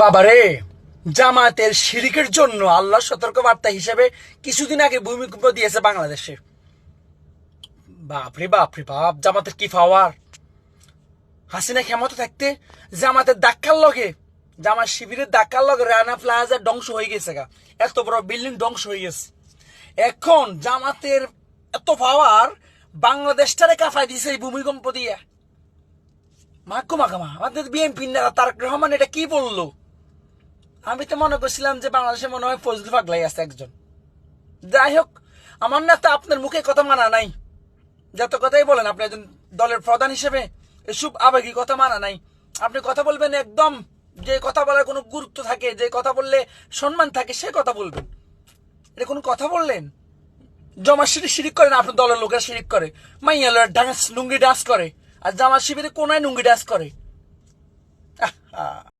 বাবারে, জামাতের শিরিকের জন্য আল্লাহ সতর্কবার্তা হিসেবে কিছুদিন আগে ভূমিকম্প দিয়েছে বাংলাদেশে। বাপরে বাপরে বাপ, জামাতের কি পাওয়ার! হাসিনা ক্ষমতা থাকতে জামাতের ধাক্কার লগে, জামাত শিবিরের ধাক্কার লগে রানা প্লাজা ধ্বংস হয়ে গেছে গা, এত বড় বিল্ডিং ধ্বংস হয়ে গেছে। এখন জামাতের এত পাওয়ার, বাংলাদেশটারে কাঁপাই দিছে এই ভূমিকম্প দিয়ে। মাকুমা আমাদের বিএনপি নেতা তারেক রহমান এটা কি বললো? আমি তো মনে করছিলাম যে বাংলাদেশে মনে হয় ফজলু পাগলাই আছে একজন। যাই হোক, আমার নেতা আপনার মুখে কথা মানা নাই। যত কথাই বলেন, আপনি একজন দলের প্রধান হিসেবে এসব আবেগী কথা মানা নাই। আপনি কথা বলবেন একদম, যে কথা বলার কোনো গুরুত্ব থাকে, যে কথা বললে সম্মান থাকে, সে কথা বলবেন। এটা কোনো কথা বললেন? জমা শিরিক করে না, আপনার দলের লোকেরা শিরিক করে, মাইয়ালের ডান্স লুঙ্গি ডান্স করে, আর জামা শিবিরে কোনায় লুঙ্গি ডান্স করে।